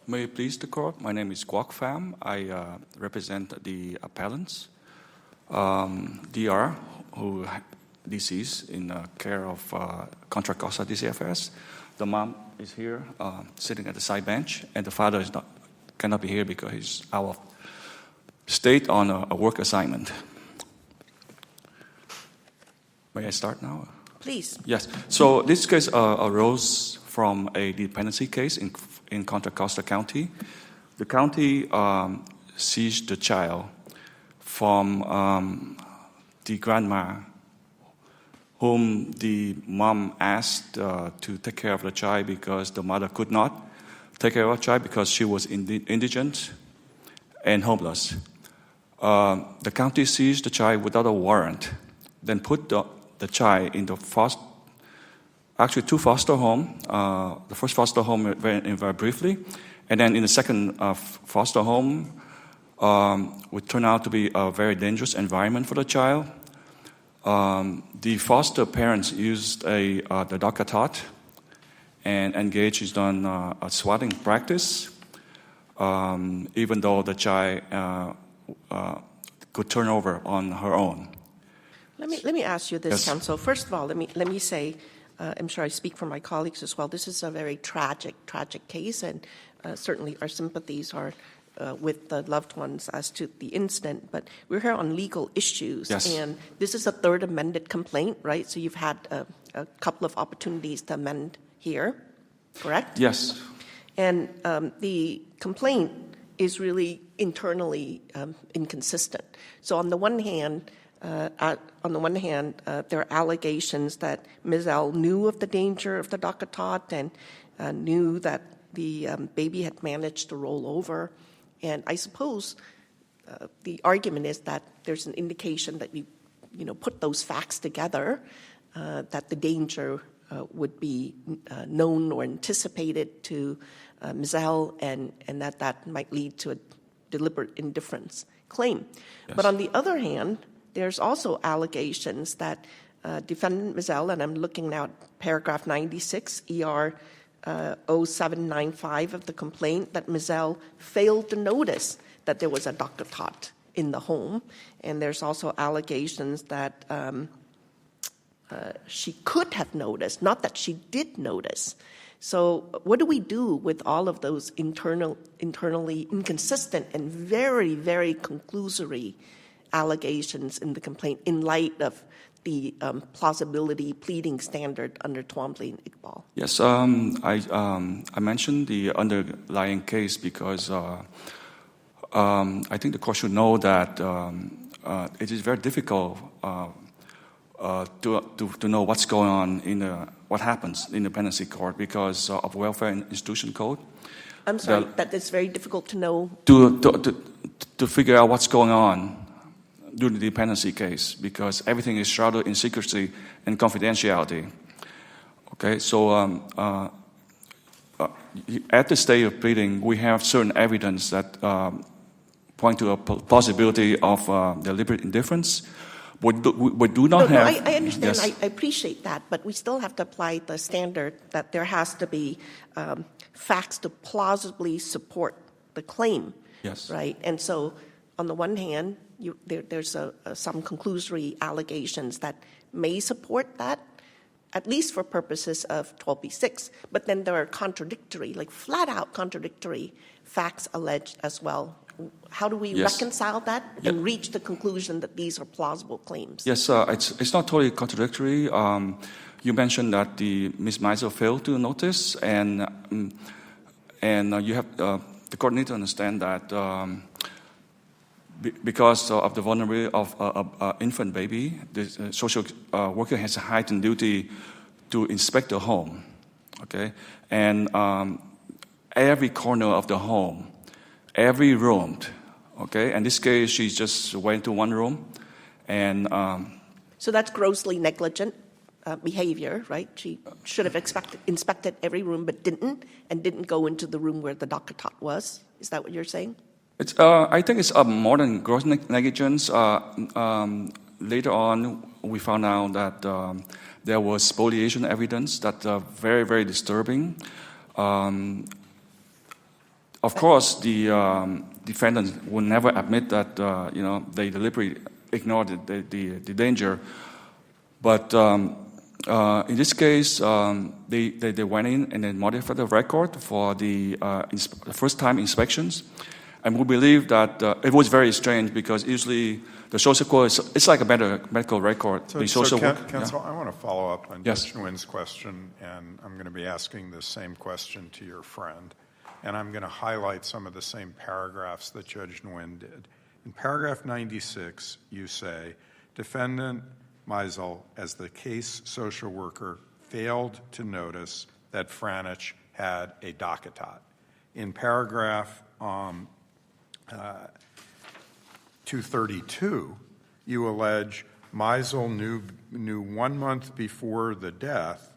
May it please the court, my name is Guok Pham. I represent the appellants, DR, who deceased in care of Contra Costa DCFS. The mom is here, sitting at the side bench, and the father cannot be here because he's out of state on a work assignment. May I start now? Please. Yes. So this case arose from a dependency case in Contra Costa County. The county seized the child from the grandma, whom the mom asked to take care of the child because the mother could not take care of the child because she was indigent and homeless. The county seized the child without a warrant, then put the child in the two foster home. The first foster home very briefly, and then in the second foster home, would turn out to be a very dangerous environment for the child. The foster parents used the DACA and engaged in a swatting practice, even though the child could turn over on her own. Let me ask you this, Yes. counsel. First of all, let me say, I'm sure I speak for my colleagues as well. This is a very tragic case, and certainly our sympathies are with the loved ones as to the incident. But we're here on legal issues, Yes. and this is a third amended complaint, right? So you've had a couple of opportunities to amend here, correct? Yes. And the complaint is really internally inconsistent. So on the one hand, there are allegations that Ms. L knew of the danger of the DACA and knew that the baby had managed to roll over. And I suppose the argument is that there's an indication that you put those facts together, that the danger would be known or anticipated to Ms. L, and that might lead to a deliberate indifference claim. Yes. But on the other hand, there's also allegations that defendant Ms. L, and I'm looking now at paragraph 96, ER 0795 of the complaint, that Ms. L failed to notice that there was a DACA in the home. And there's also allegations that she could have noticed, not that she did notice. So what do we do with all of those internally inconsistent and very, very conclusory allegations in the complaint in light of the plausibility pleading standard under Twombly and Iqbal? Yes. I mentioned the underlying case because I think the court should know that it is very difficult to know what's going on what happens in the dependency court because of welfare institution code. I'm sorry, that it's very difficult to know. To figure out what's going on during the dependency case because everything is shrouded in secrecy and confidentiality. Okay, so at the stage of pleading, we have certain evidence that point to a possibility of deliberate indifference. We do not have. I understand. Yes. I appreciate that, but we still have to apply the standard that there has to be facts to plausibly support the claim. Yes. Right. And so, on the one hand, there's some conclusory allegations that may support that, at least for purposes of 12b-6. But then there are contradictory, like flat-out contradictory facts alleged as well. How do we reconcile that and reach the conclusion that these are plausible claims? Yes, it's not totally contradictory. You mentioned that Ms. Meisel failed to notice, and you have the court need to understand that because of the vulnerability of an infant baby, the social worker has a heightened duty to inspect the home. Okay, and every corner of the home. Every room, okay? In this case, she just went to one room, and so that's grossly negligent behavior, right? She should have inspected every room, but didn't go into the room where the DACA was. Is that what you're saying? It's. I think it's more than gross negligence. Later on, we found out that there was spoliation evidence that very, very disturbing. Of course, the defendants will never admit that they deliberately ignored the danger. But in this case, they went in and then modified the record for the first-time inspections, and we believe that it was very strange because usually the social worker it's like a medical record. Counsel, I want to follow up on Yes. Judge Nguyen's question, and I'm going to be asking the same question to your friend. And I'm going to highlight some of the same paragraphs that Judge Nguyen did. In paragraph 96, you say, Defendant Meisel, as the case social worker, failed to notice that Franich had a DockATot. In paragraph 232, you allege Meisel knew 1 month before the death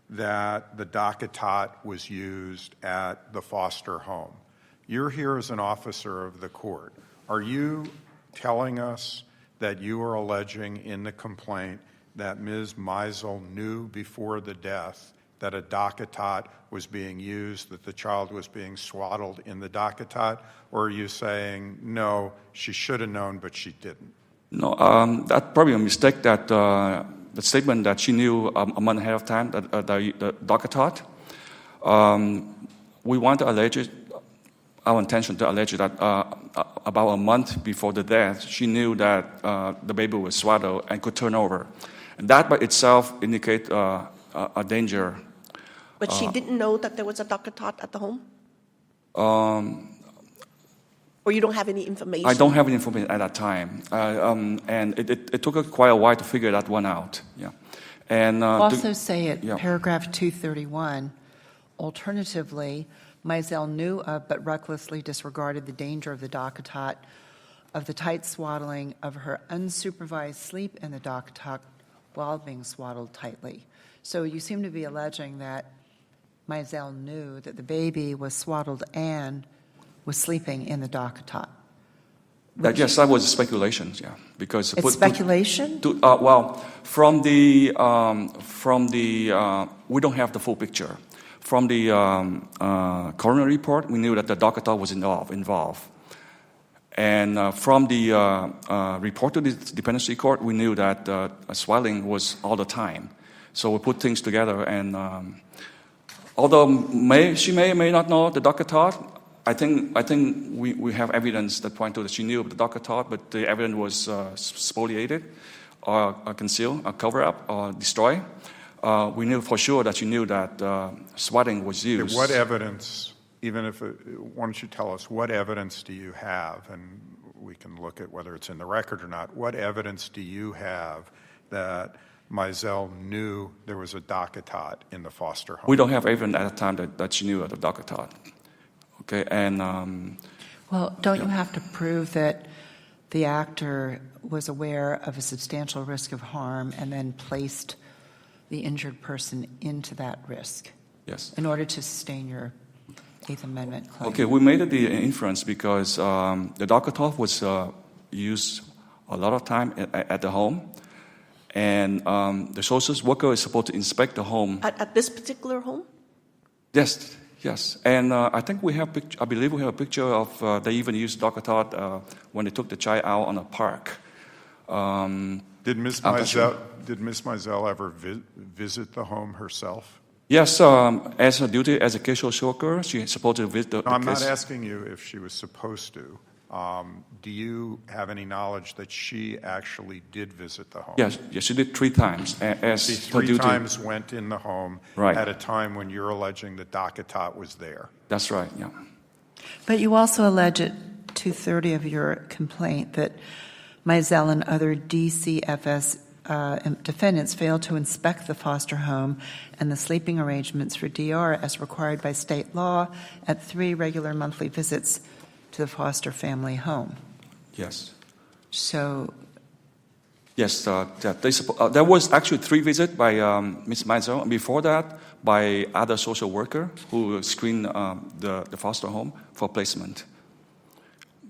that the DockATot was used at the foster home. You're here as an officer of the court. Are you telling us that you are alleging in the complaint that Ms. Meisel knew before the death that a DockATot was being used, that the child was being swaddled in the DockATot? Or are you saying, no, she should have known, but she didn't? No, that's probably a mistake that the statement that she knew a month ahead of time, that the DockATot. We want to allege it, our intention to allege that about a month before the death, she knew that the baby was swaddled and could turn over. And that by itself indicates a danger. But she didn't know that there was a DockATot at the home? Or you don't have any information? I don't have any information at that time. And it took us quite a while to figure that one out. Yeah. And also say at paragraph 231, alternatively, Meisel knew of but recklessly disregarded the danger of the DockATot, of the tight swaddling of her unsupervised sleep in the DockATot while being swaddled tightly. So you seem to be alleging that Meisel knew that the baby was swaddled and was sleeping in the DockATot. Yes, that was speculation. Yeah, because it's speculation. From the we don't have the full picture. From the coroner report, we knew that the DockATot was involved. And from the report to the dependency court, we knew that swelling was all the time. So we put things together, and although she may or may not know the DockATot, I think we have evidence that point to that she knew of the DockATot, but the evidence was spoliated, or concealed, or covered up, or destroyed. We knew for sure that she knew that swatting was used. What evidence, why don't you tell us, what evidence do you have, and we can look at whether it's in the record or not, what evidence do you have that Meisel knew there was a DockATot in the foster home? We don't have evidence at the time that she knew of the DockATot. Okay, and... well, don't you have to prove that the actor was aware of a substantial risk of harm and then placed the injured person into that risk? Yes. In order to sustain your Eighth Amendment claim? Okay, we made the inference because the DockATot was used a lot of time at the home, and the social worker is supposed to inspect the home. At this particular home? Yes. And I think I believe we have a picture of they even used DockATot when they took the child out on a park. Did Ms. Meisel ever visit the home herself? Yes, as her duty as a case social worker, she's supposed to visit the case. I'm not asking you if she was supposed to. Do you have any knowledge that she actually did visit the home? Yes, she did 3 times. She three times went in the home at a time when you're alleging that DockATot was there. That's right, yeah. But you also allege at 230 of your complaint that Meisel and other DCFS defendants failed to inspect the foster home and the sleeping arrangements for DR as required by state law at 3 regular monthly visits to the foster family home. Yes. So... Yes, there was actually 3 visits by Ms. Meisel, and before that by other social worker who screened the foster home for placement.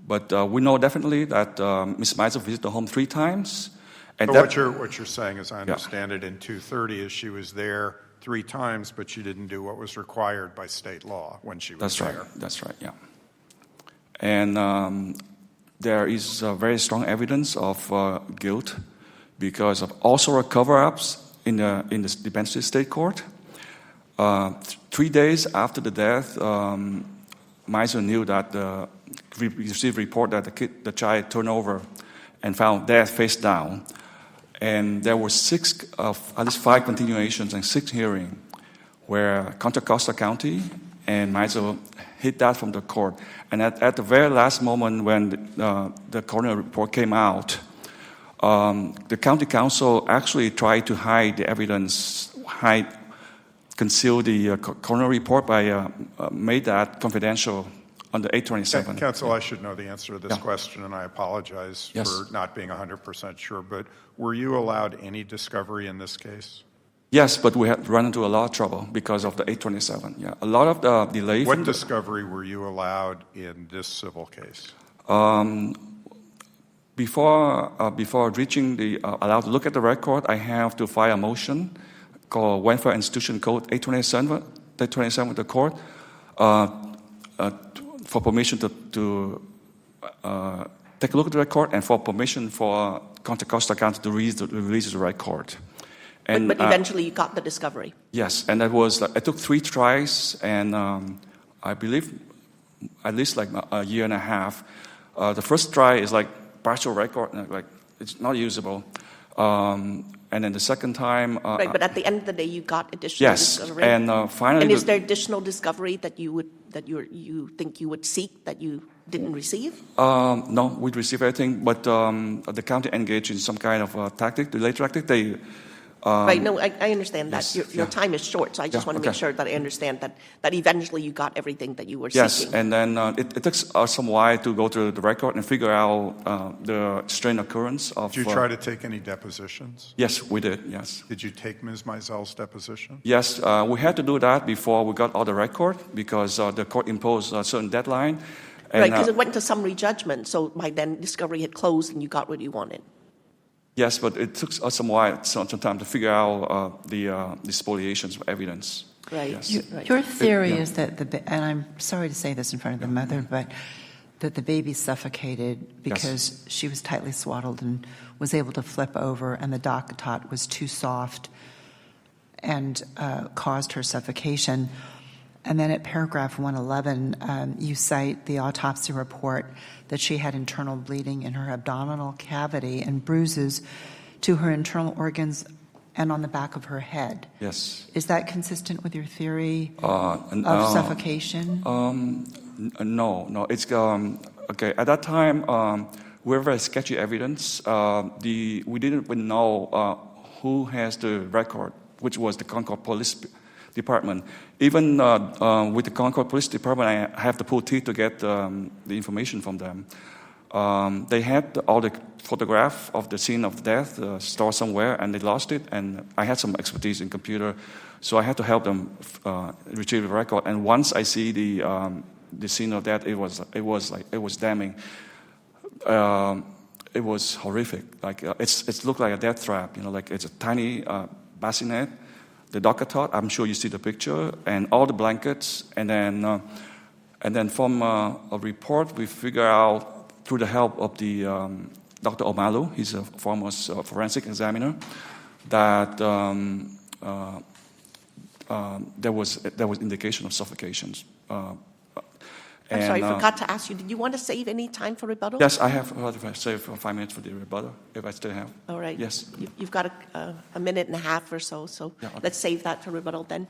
But we know definitely that Ms. Meisel visited the home 3 times. And what you're saying, as I understand it, in 230 is she was there 3 times, but she didn't do what was required by state law when she was there. That's right, yeah. And there is very strong evidence of guilt because of also cover-ups in the Dipensity State Court. 3 days after the death, Meisel knew that we received a report that the child turned over and found dead face down. And there were at least 5 continuations and 6 hearings where Contra Costa County and Meisel hid that from the court. And at the very last moment when the coroner report came out, the county council actually tried to hide the evidence, conceal the coroner report by made that confidential under 827. Counsel, I should know the answer to this Yeah. question, and I apologize Yes. for not being 100% sure, but were you allowed any discovery in this case? Yes, but we had run into a lot of trouble because of the 827. Yeah, a lot of the delay. What discovery were you allowed in this civil case? Before reaching allowed to look at the record, I have to file a motion called Welfare Institution Code 827 with the court for permission to take a look at the record and for permission for Contra Costa County to release the record. And, but eventually you got the discovery. Yes, and it took 3 tries, and I believe at least like a year and a half. The first try is like partial record, and like it's not usable. And then the second time, Right, but at the end of the day, you got additional yes, discovery. and finally, And is there additional discovery that you think you would seek that you didn't receive? no, we received everything, but the county engaged in some kind of tactic, delay tactic. They Right, no, I understand that. yes, Your yeah. time is short, so I just Yeah, want to make okay. sure that I understand that eventually you got everything that you were Yes, seeking. and then it took some while to go through the record and figure out the strain occurrence of. Did you try to take any depositions? Yes, we did. Yes. Did you take Ms. Meisel's deposition? Yes, we had to do that before we got all the record because the court imposed a certain deadline. And, Right, because it went to summary judgment, so by then discovery had closed and you got what you wanted. yes, but it took us some time to figure out the spoliations of evidence. Right. Yes. Right. Your theory Yeah. is that and I'm sorry to say this in front of the mother, but that the baby suffocated because she was tightly swaddled and was able to flip over, and the Docktot was too soft and caused her suffocation. And then at paragraph 111, you cite the autopsy report that she had internal bleeding in her abdominal cavity and bruises to her internal organs and on the back of her head. Yes. Is that consistent with your theory And, of suffocation? No. It's okay. At that time, we were very sketchy evidence. We didn't even know who has the record, which was the Concord Police Department. Even with the Concord Police Department, I have to pull teeth to get the information from them. They had all the photograph of the scene of death stored somewhere, and they lost it. And I had some expertise in computer, so I had to help them retrieve the record. And once I see the scene of death, it was damning. It was horrific. Like it looked like a death trap. Like it's a tiny bassinet. The Docktot, I'm sure you see the picture, and all the blankets, and then from a report we figure out through the help of the Dr. Omalu, he's a former forensic examiner, that there was indication of suffocations. I'm sorry, I forgot to ask you, did you want to save any time for rebuttal? Yes, I have. If I save 5 minutes for the rebuttal, if I still have. All right. Yes. You've got a minute and a half or so, Yeah, okay. let's save that for rebuttal then.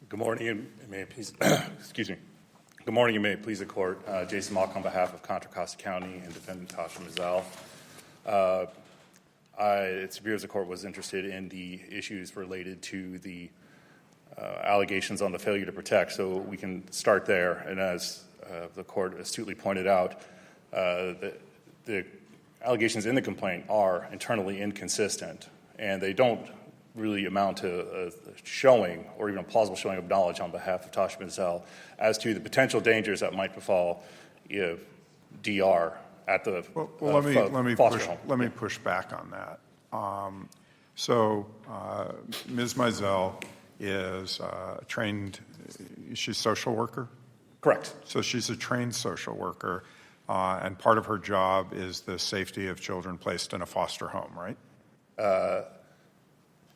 Good morning, and may it please, excuse me. Good morning, and may it please the court. Jason Mock on behalf of Contra Costa County and Defendant Tasha Mizell. It appears the court was interested in the issues related to the allegations on the failure to protect, so we can start there. And as the court astutely pointed out, the allegations in the complaint are internally inconsistent, and they don't really amount to a showing or even a plausible showing of knowledge on behalf of Tasha Mizell as to the potential dangers that might befall DR at the Well, let me push back on that. Ms. Mizell is trained, she's a social worker? Correct. So she's a trained social worker, and part of her job is the safety of children placed in a foster home, right?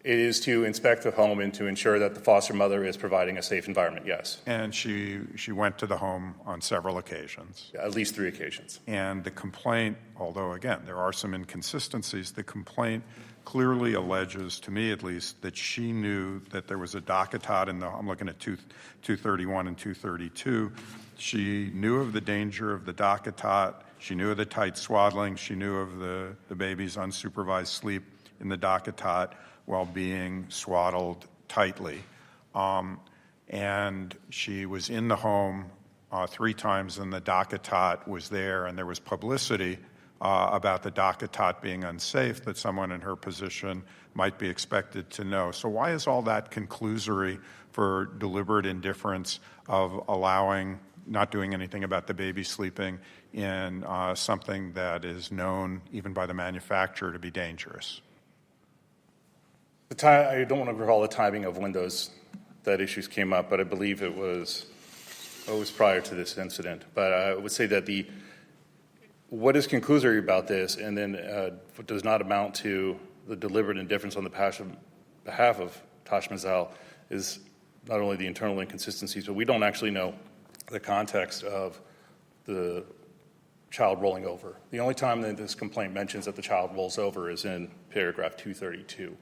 It is to inspect the home and to ensure that the foster mother is providing a safe environment, yes. And she went to the home on several occasions. At least 3 occasions. And the complaint, although again, there are some inconsistencies, the complaint clearly alleges, to me at least, that she knew that there was a DockATot in the, I'm looking at 231 and 232. She knew of the danger of the DockATot. She knew of the tight swaddling. She knew of the baby's unsupervised sleep in the DockATot while being swaddled tightly. And she was in the home 3 times, and the DockATot was there, and there was publicity about the DockATot being unsafe that someone in her position might be expected to know. So why is all that conclusory for deliberate indifference of not doing anything about the baby sleeping in something that is known even by the manufacturer to be dangerous? I don't want to recall the timing of when that issues came up, but I believe it was prior to this incident. But I would say that what is conclusory about this, and then what does not amount to the deliberate indifference on the behalf of Tosh Mizell, is not only the internal inconsistencies, but we don't actually know the context of the child rolling over. The only time that this complaint mentions that the child rolls over is in paragraph 232.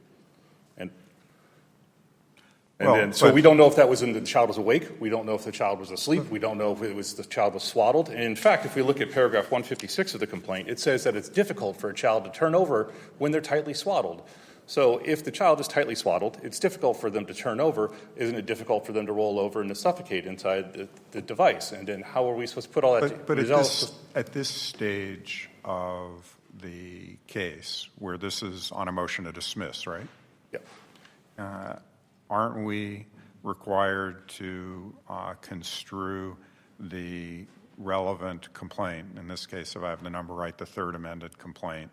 So we don't know if that was when the child was awake. We don't know if the child was asleep. We don't know if the child was swaddled. And in fact, if we look at paragraph 156 of the complaint, it says that it's difficult for a child to turn over when they're tightly swaddled. So if the child is tightly swaddled, it's difficult for them to turn over. Isn't it difficult for them to roll over and to suffocate inside the device? And then how are we supposed to put all that? But at this stage of the case, where this is on a motion to dismiss, right? Yeah. Aren't we required to construe the relevant complaint, in this case, if I have the number right, the 3rd amended complaint,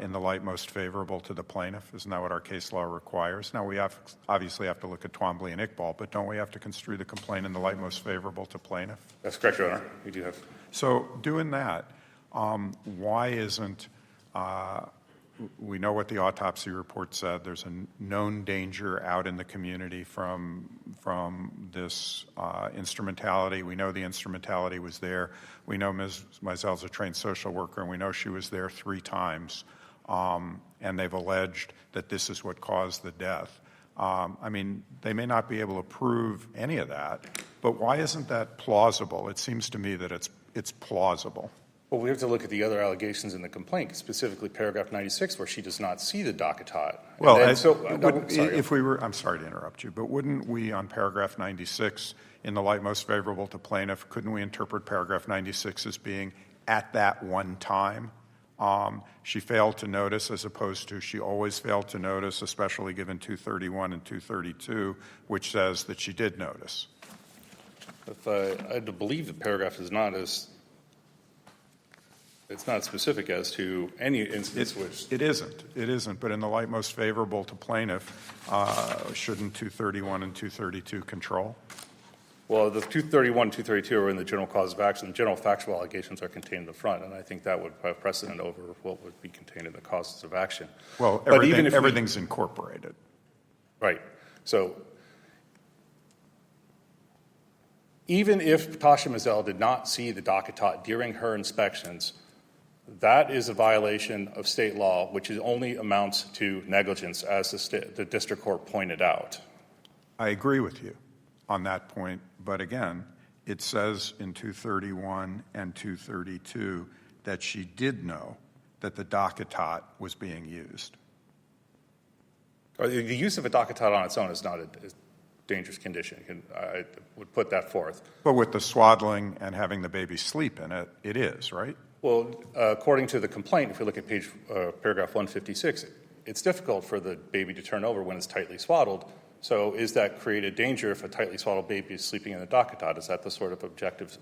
in the light most favorable to the plaintiff? Isn't that what our case law requires? Now, we obviously have to look at Twombly and Iqbal, but don't we have to construe the complaint in the light most favorable to plaintiff? That's correct, Your Honor. We do have. So doing that, why isn't we know what the autopsy report said. There's a known danger out in the community from this instrumentality. We know the instrumentality was there. We know Ms. Mizell's a trained social worker, and we know she was there 3 times. And they've alleged that this is what caused the death. I mean, they may not be able to prove any of that, but why isn't that plausible? It seems to me that it's plausible. Well, we have to look at the other allegations in the complaint, specifically paragraph 96, where she does not see the DockATot. Well, I'm sorry to interrupt you, but wouldn't we, on paragraph 96, in the light most favorable to plaintiff, couldn't we interpret paragraph 96 as being at that one time? She failed to notice, as opposed to she always failed to notice, especially given 231 and 232, which says that she did notice. I believe the paragraph is not as. It's not specific as to any instance which... It isn't. But in the light most favorable to plaintiff, shouldn't 231 and 232 control? Well, the 231 and 232 are in the general cause of action. The general factual allegations are contained in the front, and I think that would have precedent over what would be contained in the causes of action. Well, everything's incorporated. Right. So even if Tasha Mizell did not see the DockATot during her inspections, that is a violation of state law, which only amounts to negligence, as the district court pointed out. I agree with you on that point, but again, it says in 231 and 232 that she did know that the DockATot was being used. The use of a DockATot on its own is not a dangerous condition. I would put that forth. But with the swaddling and having the baby sleep in it, it is, right? Well, according to the complaint, if we look at paragraph 156, it's difficult for the baby to turn over when it's tightly swaddled. So is that create a danger if a tightly swaddled baby is sleeping in the DockATot? Is that the sort of objective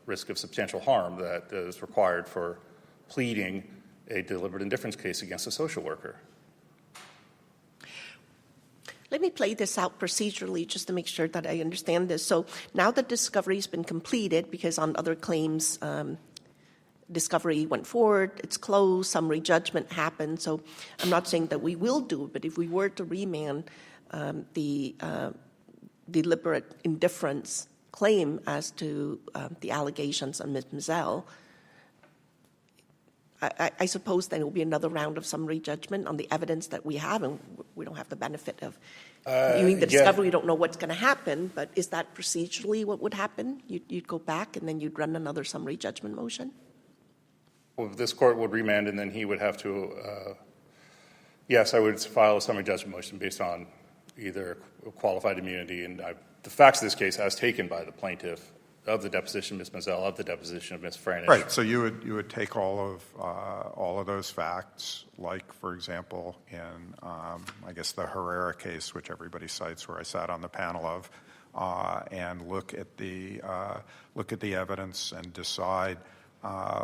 risk of substantial harm that is required for pleading a deliberate indifference case against a social worker. Let me play this out procedurally just to make sure that I understand this. So now that discovery has been completed, because on other claims, discovery went forward, it's closed, summary judgment happened. So I'm not saying that we will do it, but if we were to remand the deliberate indifference claim as to the allegations on Ms. Mizell, I suppose then it will be another round of summary judgment on the evidence that we have, and we don't have the benefit of viewing the discovery. We don't know what's going to happen, but is that procedurally what would happen? You'd go back and then you'd run another summary judgment motion? Well, this court would remand, and then he would have to, yes, I would file a summary judgment motion based on either qualified immunity and the facts of this case as taken by the plaintiff, of the deposition of Ms. Mizell, of the deposition of Ms. Franish. Right. So you would take all of those facts, like, for example, in I guess the Herrera case, which everybody cites, where I sat on the panel of, and look at the evidence and decide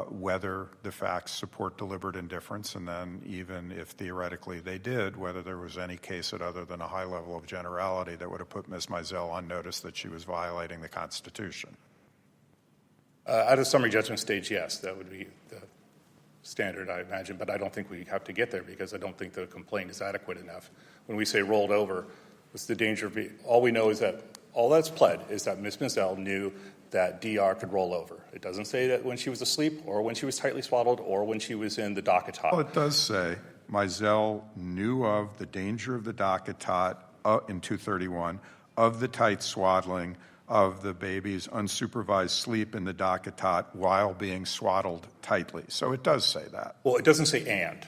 whether the facts support deliberate indifference, and then even if theoretically they did, whether there was any case at other than a high level of generality that would have put Ms. Mizell on notice that she was violating the Constitution. At a summary judgment stage, yes, that would be the standard, I imagine, but I don't think we have to get there because I don't think the complaint is adequate enough. When we say rolled over, what's the danger of all we know is that all that's pled is that Ms. Mizell knew that DR could roll over. It doesn't say that when she was asleep or when she was tightly swaddled or when she was in the docket tot. Well, it does say Mizell knew of the danger of the docket tot in 231, of the tight swaddling, of the baby's unsupervised sleep in the docket tot while being swaddled tightly. So it does say that. Well, it doesn't say and.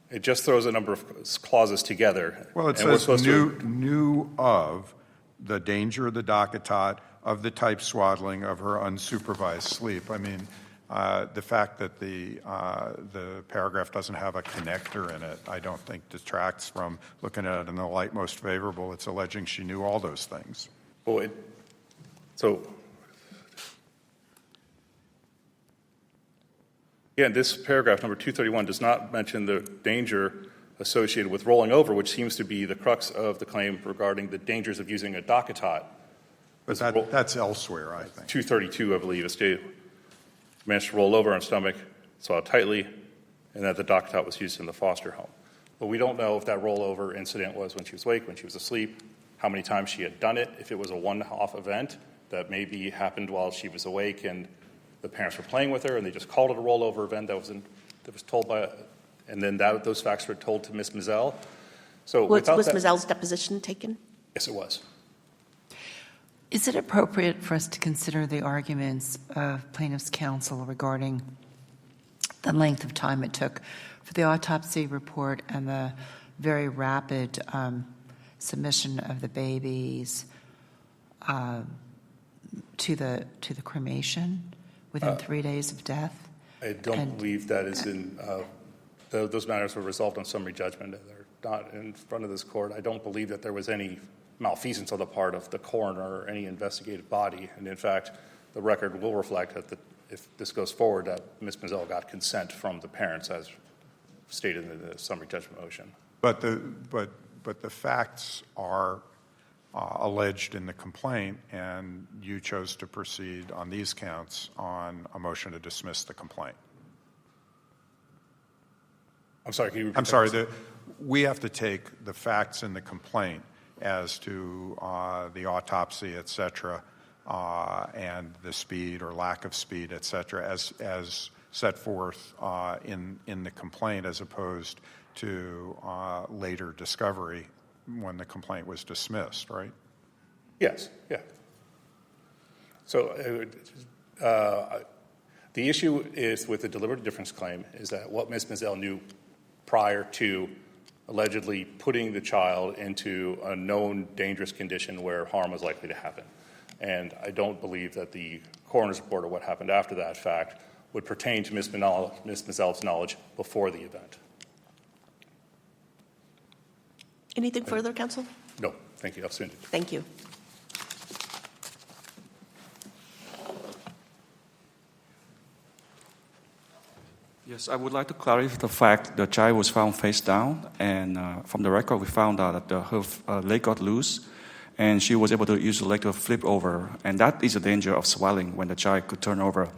It just throws a number of clauses together. Well, it says knew of the danger of the docket tot, of the tight swaddling, of her unsupervised sleep. I mean, the fact that the paragraph doesn't have a connector in it, I don't think detracts from looking at it in the light most favorable. It's alleging she knew all those things. Well, so, again, this paragraph, number 231, does not mention the danger associated with rolling over, which seems to be the crux of the claim regarding the dangers of using a docket tot. But that's elsewhere, I think. 232, I believe, it managed to roll over on stomach, saw it tightly, and that the docket tot was used in the foster home. But we don't know if that rollover incident was when she was awake, when she was asleep, how many times she had done it, if it was a one-off event that maybe happened while she was awake and the parents were playing with her and they just called it a rollover event that was told by, and then those facts were told to Ms. Mizell. So was Mizell's deposition taken? Yes, it was. Is it appropriate for us to consider the arguments of plaintiff's counsel regarding the length of time it took for the autopsy report and the very rapid submission of the babies to the cremation within 3 days of death? I don't believe that is in those matters were resolved on summary judgment. They're not in front of this court. I don't believe that there was any malfeasance on the part of the coroner or any investigative body. And in fact, the record will reflect that if this goes forward, that Ms. Mizell got consent from the parents as stated in the summary judgment motion. But the facts are alleged in the complaint, and you chose to proceed on these counts on a motion to dismiss the complaint. I'm sorry, can you repeat I'm sorry, we have to take the facts in the complaint as to the autopsy, et cetera, and the speed or lack of speed, et cetera, as set forth in the complaint as opposed to later discovery when the complaint was dismissed, right? Yes, yeah. So the issue is with the deliberate indifference claim is that what Ms. Mizell knew prior to allegedly putting the child into a known dangerous condition where harm was likely to happen. And I don't believe that the coroner's report or what happened after that fact would pertain to Ms. Mizell's knowledge before the event. Anything further, counsel? No, thank you. I'll soon. Thank you. Yes, I would like to clarify the fact the child was found face down, and from the record, we found out that her leg got loose, and she was able to use the leg to flip over, and that is a danger of swelling when the child could turn over.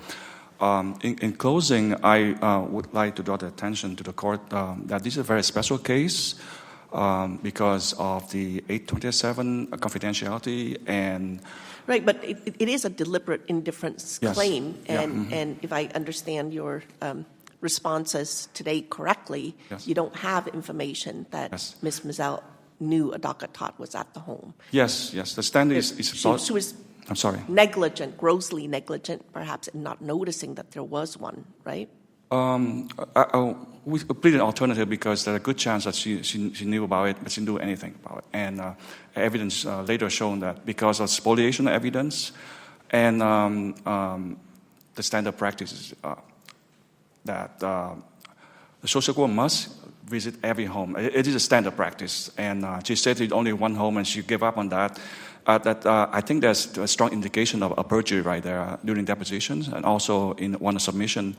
In closing, I would like to draw the attention to the court that this is a very special case because of the 827 confidentiality and. Right, but it is a deliberate indifference Yes. claim, Yeah. and if I understand your responses today correctly, Yes. you don't have information that Yes. Ms. Mizell knew a DACA tot was at the home. Yes, the standard is She was I'm sorry. negligent, grossly negligent, perhaps, in not noticing that there was one, right? We plead an alternative because there's a good chance that she knew about it, but she didn't do anything about it. And evidence later shown that because of spoliation evidence and the standard practices that the social worker must visit every home. It is a standard practice. And she said it's only one home and she gave up on that. I think there's a strong indication of a perjury right there during depositions and also in one submission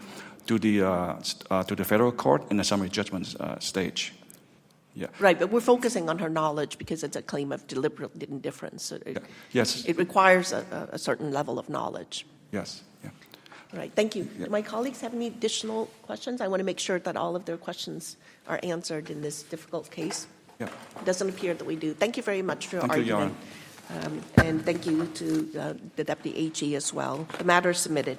to the federal court in the summary judgment stage. Yeah. Right, but we're focusing on her knowledge because it's a claim of deliberate indifference. So Yes. it requires a certain level of knowledge. Yes. Yeah. All right, thank you. Do my colleagues have any additional questions? I want to make sure that all of their questions are answered in this difficult case. Yeah. It doesn't appear that we do. Thank you very much for your Thank you, Your argument. And thank you to the Deputy AG as well. The matter is submitted.